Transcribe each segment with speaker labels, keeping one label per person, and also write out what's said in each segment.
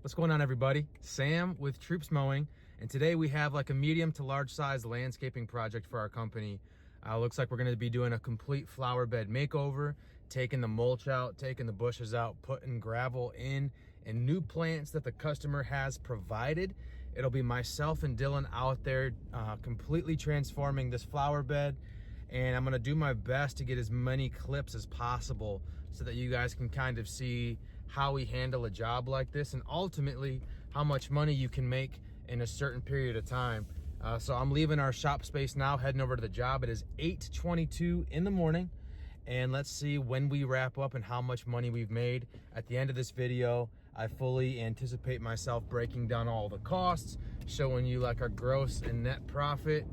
Speaker 1: What's going on, everybody? Sam with Troops Mowing, and today we have like a medium to large size landscaping project for our company. Looks like we're going to be doing a complete flower bed makeover, taking the mulch out, taking the bushes out, putting gravel in, and new plants that the customer has provided. It'll be myself and Dylan out there completely transforming this flower bed, and I'm going to do my best to get as many clips as possible so that you guys can kind of see how we handle a job like this and ultimately how much money you can make in a certain period of time. So I'm leaving our shop space now, heading over to the job. It is 8:22 in the morning, and let's see when we wrap up and how much money we've made. At the end of this video, I fully anticipate myself breaking down all the costs, showing you like our gross and net profit,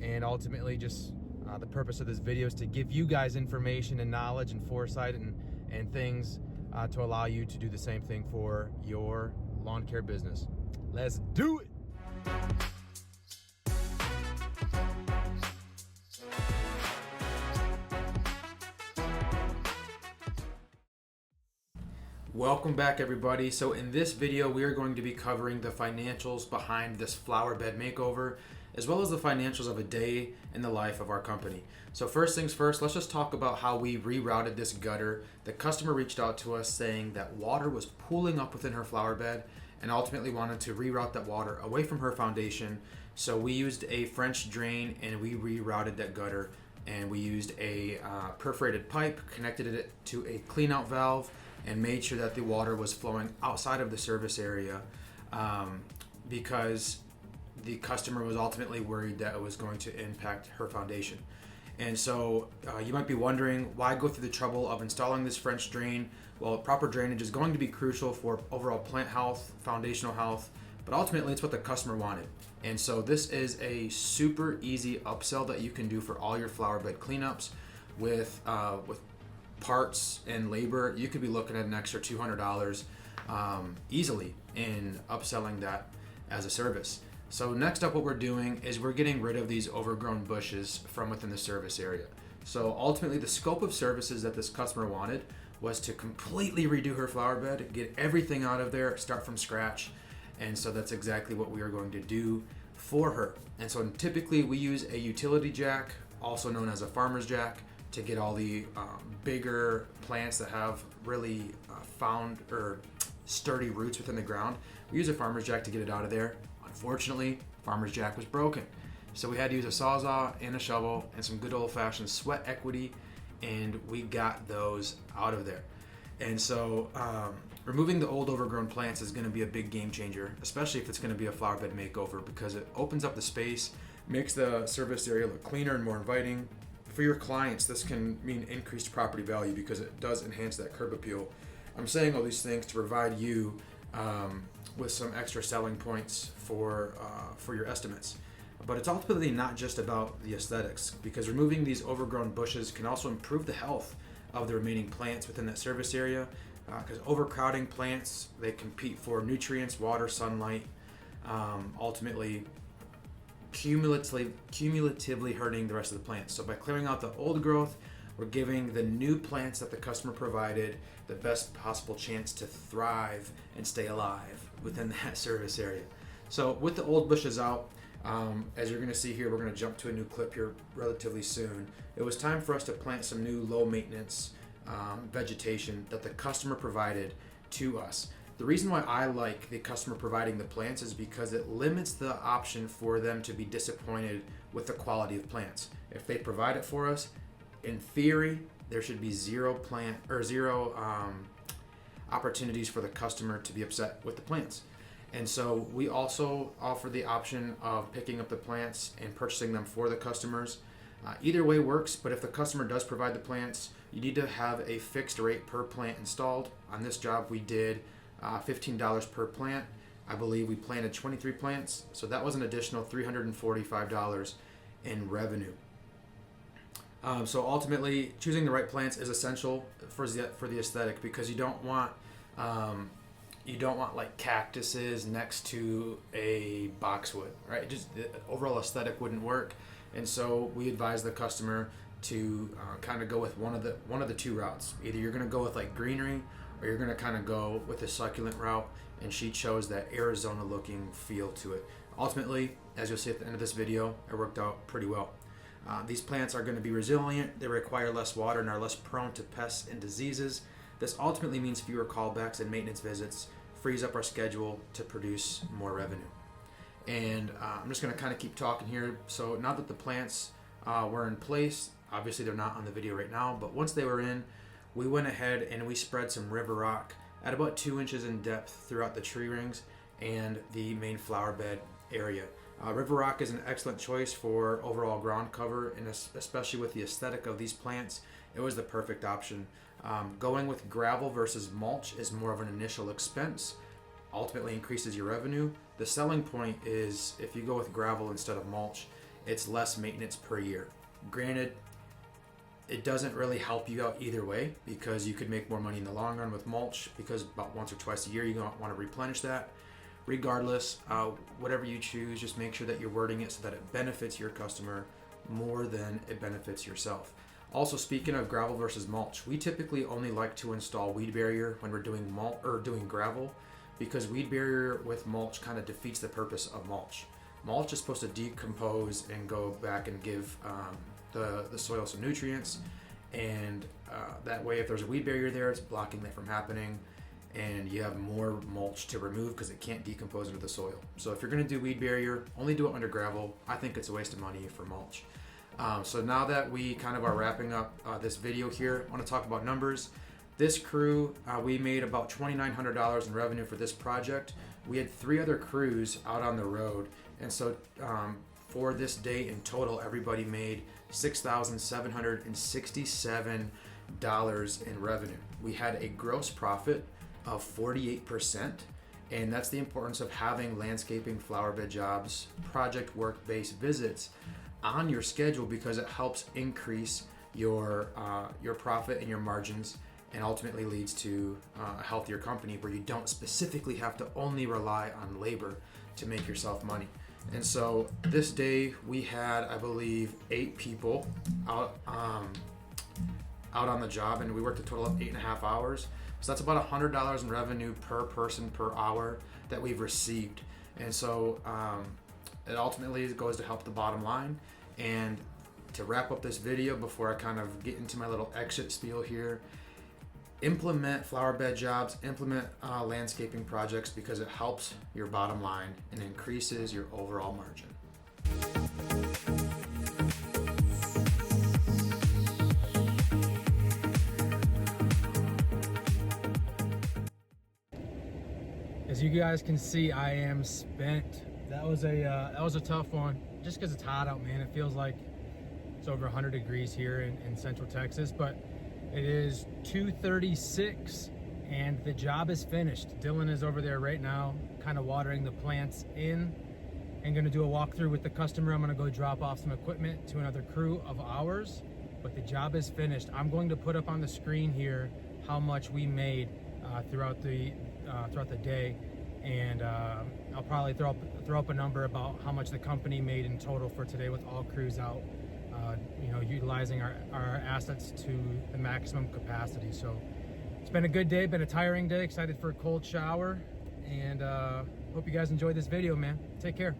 Speaker 1: and ultimately just the purpose of this video is to give you guys information and knowledge and foresight and things to allow you to do the same thing for your lawn care business. Let's do it. Welcome back, everybody. So in this video, we are going to be covering the financials behind this flower bed makeover, as well as the financials of a day in the life of our company. So first things first, let's just talk about how we rerouted this gutter. The customer reached out to us saying that water was pooling up within her flower bed and ultimately wanted to reroute that water away from her foundation. So we used a French drain and we rerouted that gutter, and we used a perforated pipe, connected it to a clean out valve, and made sure that the water was flowing outside of the service area because the customer was ultimately worried that it was going to impact her foundation. And so you might be wondering, why go through the trouble of installing this French drain? Well, proper drainage is going to be crucial for overall plant health, foundational health, but ultimately it's what the customer wanted. And so this is a super easy upsell that you can do for all your flower bed cleanups with parts and labor. You could be looking at an extra $200 easily in upselling that as a service. So next up, what we're doing is we're getting rid of these overgrown bushes from within the service area. So ultimately, the scope of services that this customer wanted was to completely redo her flower bed, get everything out of there, start from scratch. And so that's exactly what we are going to do for her. And so typically we use a utility jack, also known as a farmer's jack, to get all the bigger plants that have really found or sturdy roots within the ground. We use a farmer's jack to get it out of there. Unfortunately, farmer's jack was broken. So we had to use a Sawzall and a shovel and some good old-fashioned sweat equity, and we got those out of there. And so removing the old overgrown plants is going to be a big game changer, especially if it's going to be a flower bed makeover, because it opens up the space, makes the service area look cleaner and more inviting. For your clients, this can mean increased property value because it does enhance that curb appeal. I'm saying all these things to provide you with some extra selling points for your estimates. But it's ultimately not just about the aesthetics, because removing these overgrown bushes can also improve the health of the remaining plants within that service area, because overcrowding plants, they compete for nutrients, water, sunlight, ultimately cumulatively hurting the rest of the plants. So by clearing out the old growth, we're giving the new plants that the customer provided the best possible chance to thrive and stay alive within that service area. So with the old bushes out, as you're going to see here, we're going to jump to a new clip here relatively soon. It was time for us to plant some new low maintenance vegetation that the customer provided to us. The reason why I like the customer providing the plants is because it limits the option for them to be disappointed with the quality of plants. If they provide it for us, in theory, there should be zero opportunities for the customer to be upset with the plants. And so we also offer the option of picking up the plants and purchasing them for the customers. Either way works, but if the customer does provide the plants, you need to have a fixed rate per plant installed. On this job, we did $15 per plant. I believe we planted 23 plants, so that was an additional $345 in revenue. So ultimately, choosing the right plants is essential for the aesthetic, because you don't want like cactuses next to a boxwood, right? Just the overall aesthetic wouldn't work. And so we advise the customer to kind of go with one of the two routes. Either you're going to go with like greenery, or you're going to kind of go with the succulent route, and she chose that Arizona looking feel to it. Ultimately, as you'll see at the end of this video, it worked out pretty well. These plants are going to be resilient, they require less water, and are less prone to pests and diseases. This ultimately means fewer callbacks and maintenance visits, frees up our schedule to produce more revenue. And I'm just going to kind of keep talking here. So now that the plants were in place, obviously they're not on the video right now, but once they were in, we went ahead and we spread some river rock at about 2 inches in depth throughout the tree rings and the main flower bed area. River rock is an excellent choice for overall ground cover, and especially with the aesthetic of these plants, it was the perfect option. Going with gravel versus mulch is more of an initial expense, ultimately increases your revenue. The selling point is if you go with gravel instead of mulch, it's less maintenance per year. Granted, it doesn't really help you out either way, because you could make more money in the long run with mulch, because about once or twice a year you don't want to replenish that. Regardless, whatever you choose, just make sure that you're wording it so that it benefits your customer more than it benefits yourself. Also, speaking of gravel versus mulch, we typically only like to install weed barrier when we're doing doing gravel, because weed barrier with mulch kind of defeats the purpose of mulch. Mulch is supposed to decompose and go back and give the soil some nutrients, and that way if there's a weed barrier there, it's blocking that from happening, and you have more mulch to remove because it can't decompose into the soil. So if you're going to do weed barrier, only do it under gravel. I think it's a waste of money for mulch. So now that we kind of are wrapping up this video here, I want to talk about numbers. This crew, we made about $2,900 in revenue for this project. We had 3 other crews out on the road, and so for this day in total, everybody made $6,767 in revenue. We had a gross profit of 48%, and that's the importance of having landscaping, flower bed jobs, project work-based visits on your schedule, because it helps increase your profit and your margins, and ultimately leads to a healthier company where you don't specifically have to only rely on labor to make yourself money. And so this day we had, I believe, 8 people out on the job, and we worked a total of 8.5 hours. So that's about $100 in revenue per person per hour that we've received. And so it ultimately goes to help the bottom line. And to wrap up this video, before I kind of get into my little exit spiel here, implement flower bed jobs, implement landscaping projects, because it helps your bottom line and increases your overall margin.
Speaker 2: As you guys can see, I am spent. That was a tough one, just because it's hot out, man. It feels like it's over 100 degrees here in Central Texas, but it is 2:36 and the job is finished. Dylan is over there right now, kind of watering the plants in, and gonna do a walkthrough with the customer. I'm gonna go drop off some equipment to another crew of ours, but the job is finished. I'm going to put up on the screen here how much we made throughout the day, and I'll probably throw up a number about how much the company made in total for today with all crews out, utilizing our assets to the maximum capacity. So it's been a good day, been a tiring day, excited for a cold shower, and hope you guys enjoyed this video, man. Take care.